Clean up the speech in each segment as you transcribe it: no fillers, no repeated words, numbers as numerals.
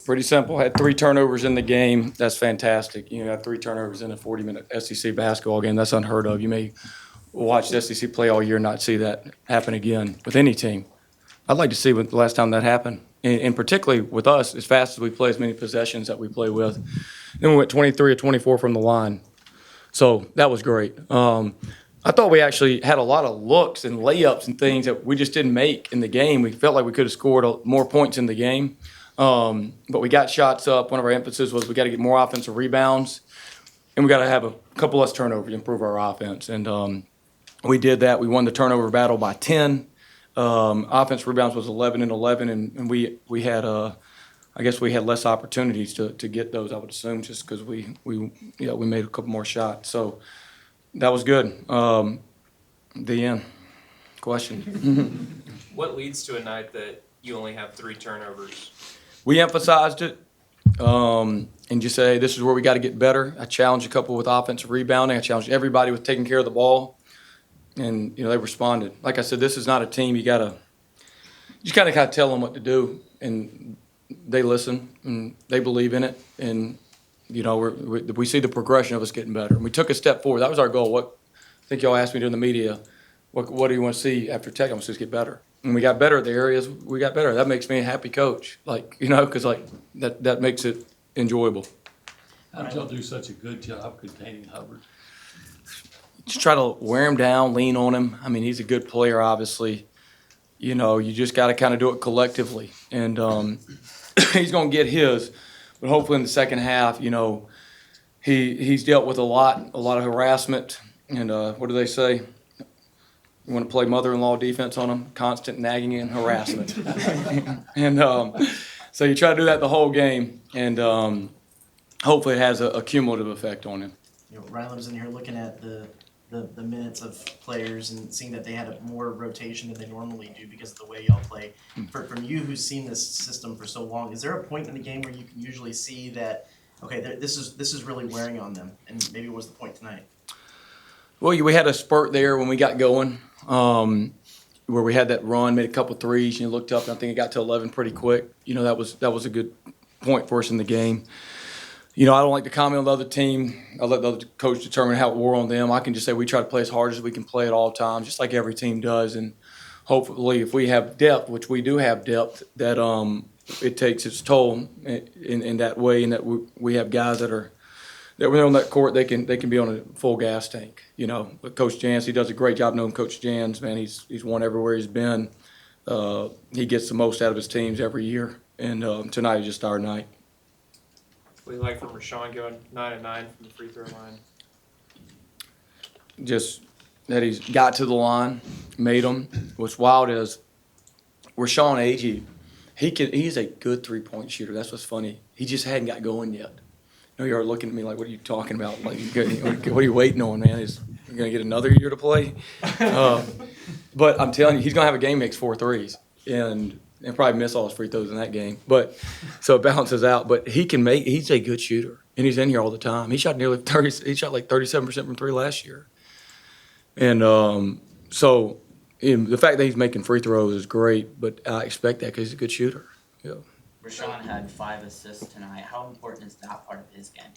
Pretty simple. Had 3 turnovers in the game. That's fantastic. You know, have 3 turnovers in a 40-minute SEC basketball game. That's unheard of. You may watch the SEC play all year and not see that happen again with any team. I'd like to see when the last time that happened, and particularly with us, as fast as we play, as many possessions that we play with. Then we went 23 or 24 from the line. So that was great. I thought we actually had a lot of looks and layups and things that we just didn't make in the game. We felt like we could have scored more points in the game. But we got shots up. One of our emphasis was we got to get more offensive rebounds, and we got to have a couple less turnovers to improve our offense. And we did that. We won the turnover battle by 10. Offensive rebounds was 11 and 11, and we had I guess we had less opportunities to get those, I would assume, just because we made a couple more shots. So that was good. The end. Question. What leads to a night that you only have 3 turnovers? We emphasized it and just say, this is where we got to get better. I challenged a couple with offensive rebounding. I challenged everybody with taking care of the ball. And, they responded. Like I said, this is not a team. You just got to kind of tell them what to do. And they listen and they believe in it. And, we see the progression of us getting better. And we took a step forward. That was our goal. I think y'all asked me during the media, what do you want to see after Tech? I want to see us get better. And we got better at the areas we got better. That makes me a happy coach, because that makes it enjoyable. How did y'all do such a good job containing Hubbard? Just try to wear him down, lean on him. I mean, he's a good player, obviously. You just got to kind of do it collectively. And he's going to get his. But hopefully in the second half, he's dealt with a lot of harassment. And what do they say? You want to play mother-in-law defense on him? Constant nagging and harassment. And so you try to do that the whole game. And hopefully it has a cumulative effect on him. Rylan was in here looking at the minutes of players and seeing that they had more rotation than they normally do because of the way y'all play. From you who's seen this system for so long, is there a point in the game where you can usually see that, okay, this is really wearing on them, and maybe what was the point tonight? Well, we had a spurt there when we got going where we had that run, made a couple threes, and you looked up, and I think it got to 11 pretty quick. That was a good point for us in the game. I don't like to comment on the other team. I'll let the other coach determine how it wore on them. I can just say we try to play as hard as we can play at all times, just like every team does. And hopefully if we have depth, which we do have depth, that it takes its toll in that way, and that we have guys that when they're on that court, they can be on a full gas tank. But Coach Jans, he does a great job knowing Coach Jans. Man, he's won everywhere he's been. He gets the most out of his teams every year. And tonight is just our night. What do you like from Rashawn going 9-9 from the free throw line? Just that he's got to the line, made them. What's wild is Rashawn Agee, he's a good three-point shooter. That's what's funny. He just hadn't got going yet. You're looking at me like, what are you talking about? Like, what are you waiting on, man? Is he going to get another year to play? But I'm telling you, he's going to have a game makes 4 threes. And probably miss all his free throws in that game. But so it balances out. But he's a good shooter. And he's in here all the time. He shot like 37% from 3 last year. And so the fact that he's making free throws is great, but I expect that because he's a good shooter. Yeah. Rashawn had 5 assists tonight. How important is that part of his game?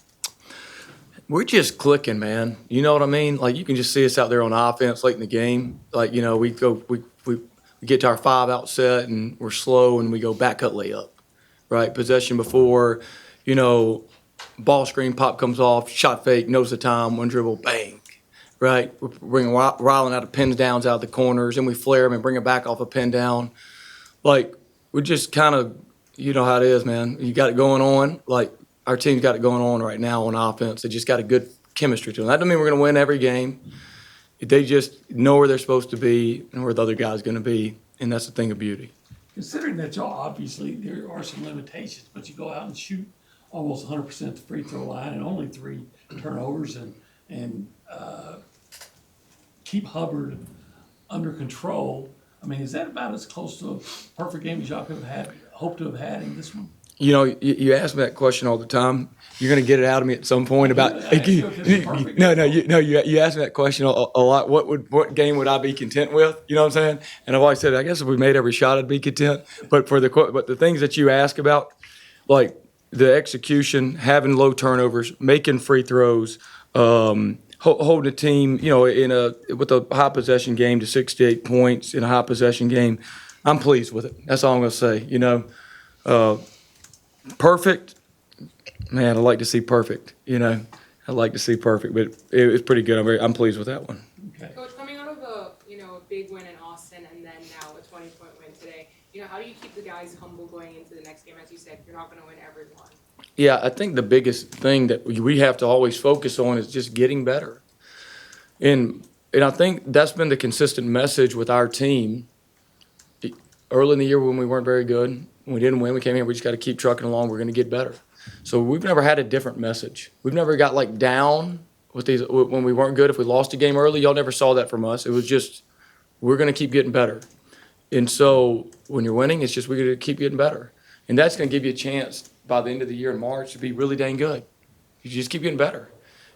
We're just clicking, man. You know what I mean? Like, you can just see us out there on offense late in the game. Like, we get to our 5 out set and we're slow and we go back cut layup, right? Possession before, ball screen, pop comes off, shot fake, knows the time, one dribble, bang, right? We're bringing Rylan out of pins downs out of the corners and we flare him and bring it back off a pin down. Like, we're just kind of, you know how it is, man. You got it going on. Like, our team's got it going on right now on offense. They just got a good chemistry to them. That doesn't mean we're going to win every game. They just know where they're supposed to be and where the other guy's going to be, and that's the thing of beauty. Considering that y'all obviously there are some limitations, but you go out and shoot almost 100% at the free throw line and only 3 turnovers and keep Hubbard under control. I mean, is that about as close to a perfect game as y'all could have hoped to have had in this one? You ask me that question all the time. You're going to get it out of me at some point about. You ask me that question a lot. What game would I be content with? You know what I'm saying? And I've always said, I guess if we made every shot, I'd be content. But the things that you ask about, like the execution, having low turnovers, making free throws, holding a team, with a high possession game to 68 points in a high possession game. I'm pleased with it. That's all I'm going to say. Perfect, man. I like to see perfect. I like to see perfect, but it's pretty good. I'm pleased with that one. Okay. Coach, coming out of a big win in Austin and then now a 20-point win today, how do you keep the guys humble going into the next game? As you said, you're not going to win every one. Yeah, I think the biggest thing that we have to always focus on is just getting better. And I think that's been the consistent message with our team. Early in the year when we weren't very good, when we didn't win, we came here, we just got to keep trucking along. We're going to get better. So we've never had a different message. We've never got down with these when we weren't good. If we lost a game early, y'all never saw that from us. It was just, we're going to keep getting better. And so when you're winning, it's just we're going to keep getting better. And that's going to give you a chance by the end of the year in March to be really dang good. You just keep getting better.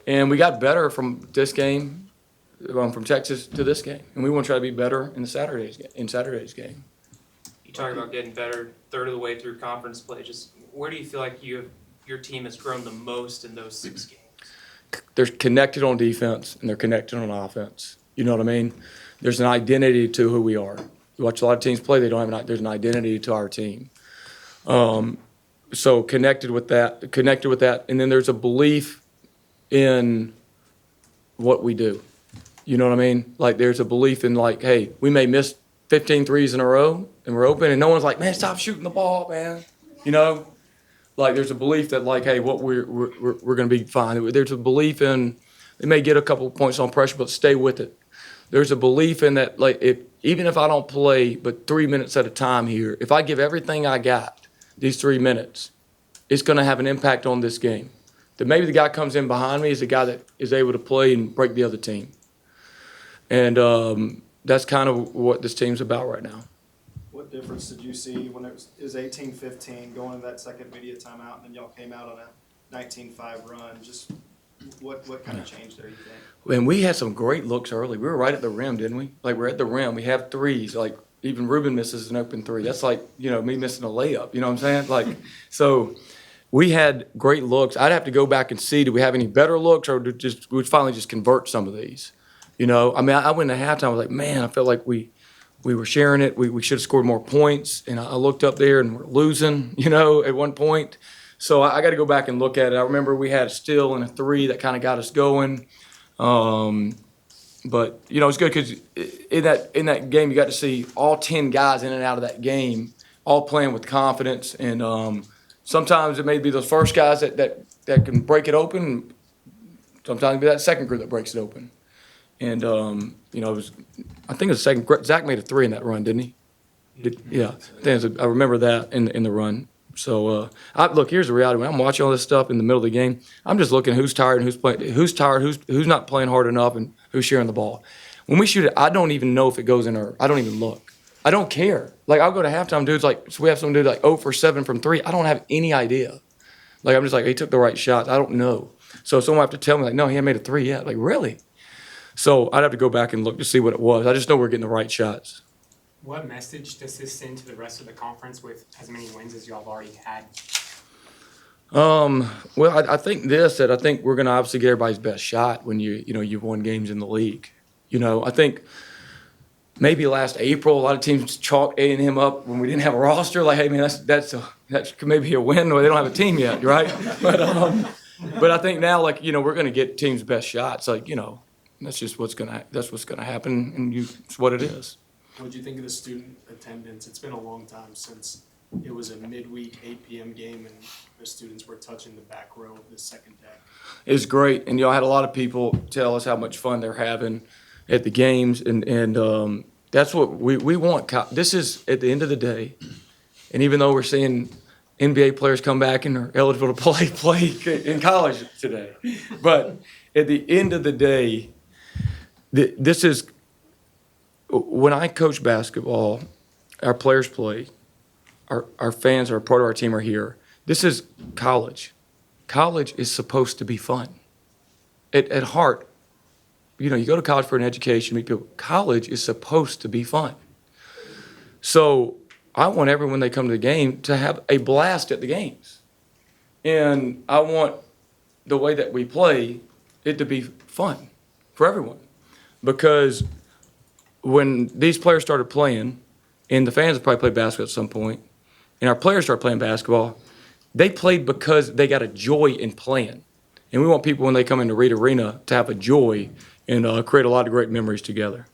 And we got better from this game, from Texas to this game. And we want to try to be better in Saturday's game. You talk about getting better, third of the way through conference play. Just where do you feel like your team has grown the most in those 6 games? They're connected on defense and they're connected on offense. You know what I mean? There's an identity to who we are. You watch a lot of teams play, there's an identity to our team. So connected with that, and then there's a belief in what we do. You know what I mean? There's a belief in hey, we may miss 15 threes in a row and we're open, and no one's like, man, stop shooting the ball, man. There's a belief that hey, what we're going to be fine. There's a belief in they may get a couple points on pressure, but stay with it. There's a belief in that even if I don't play but 3 minutes at a time here, if I give everything I got these 3 minutes, it's going to have an impact on this game. That maybe the guy comes in behind me is the guy that is able to play and break the other team. And that's kind of what this team's about right now. What difference did you see when it was 18-15 going into that second media timeout, and then y'all came out on a 19-5 run? Just what kind of change there, you think? And we had some great looks early. We were right at the rim, didn't we? We're at the rim. We have threes. Even Ruben misses an open three. That's me missing a layup. You know what I'm saying? So we had great looks. I'd have to go back and see, do we have any better looks, or we finally just convert some of these? I went into halftime, I was like, man, I felt like we were sharing it. We should have scored more points. And I looked up there and we're losing, at one point. So I got to go back and look at it. I remember we had a steal and a three that kind of got us going. But it's good because in that game, you got to see all 10 guys in and out of that game, all playing with confidence. And sometimes it may be those first guys that can break it open. Sometimes it'll be that second group that breaks it open. And, it was, I think it was the second. Zach made a three in that run, didn't he? Yeah. I remember that in the run. So, look, here's the reality. When I'm watching all this stuff in the middle of the game, I'm just looking at who's tired and who's not playing hard enough, and who's sharing the ball. When we shoot it, I don't even know if it goes in or I don't even look. I don't care. I'll go to halftime, dudes, so we have some dude 0 for 7 from 3. I don't have any idea. I'm just he took the right shot. I don't know. So someone have to tell me, no, he hadn't made a 3 yet. Really? So I'd have to go back and look to see what it was. I just know we're getting the right shots. What message does this send to the rest of the conference with as many wins as y'all have already had? Well, I think I think we're going to obviously get everybody's best shot when you've won games in the league. I think maybe last April a lot of teams chalked A&M up when we didn't have a roster. Hey man, that's maybe a win. They don't have a team yet, right? But I think now we're going to get teams' best shots. That's just what's going to happen, and it's what it is. What do you think of the student attendance? It's been a long time since it was a midweek 8 p.m. game and the students were touching the back row of the second deck. It was great, and had a lot of people tell us how much fun they're having at the games, and that's what we want. This is at the end of the day, and even though we're seeing NBA players come back and are eligible to play in college today, but at the end of the day, this is. When I coach basketball, our players play, our fans are a part of our team are here. This is college. College is supposed to be fun. At heart, you go to college for an education, meet people. College is supposed to be fun. So I want everyone they come to the game to have a blast at the games. And I want the way that we play it to be fun for everyone. Because when these players started playing, and the fans have probably played basketball at some point, and our players started playing basketball, they played because they got a joy in playing. And we want people when they come into Reed Arena to have a joy and create a lot of great memories together.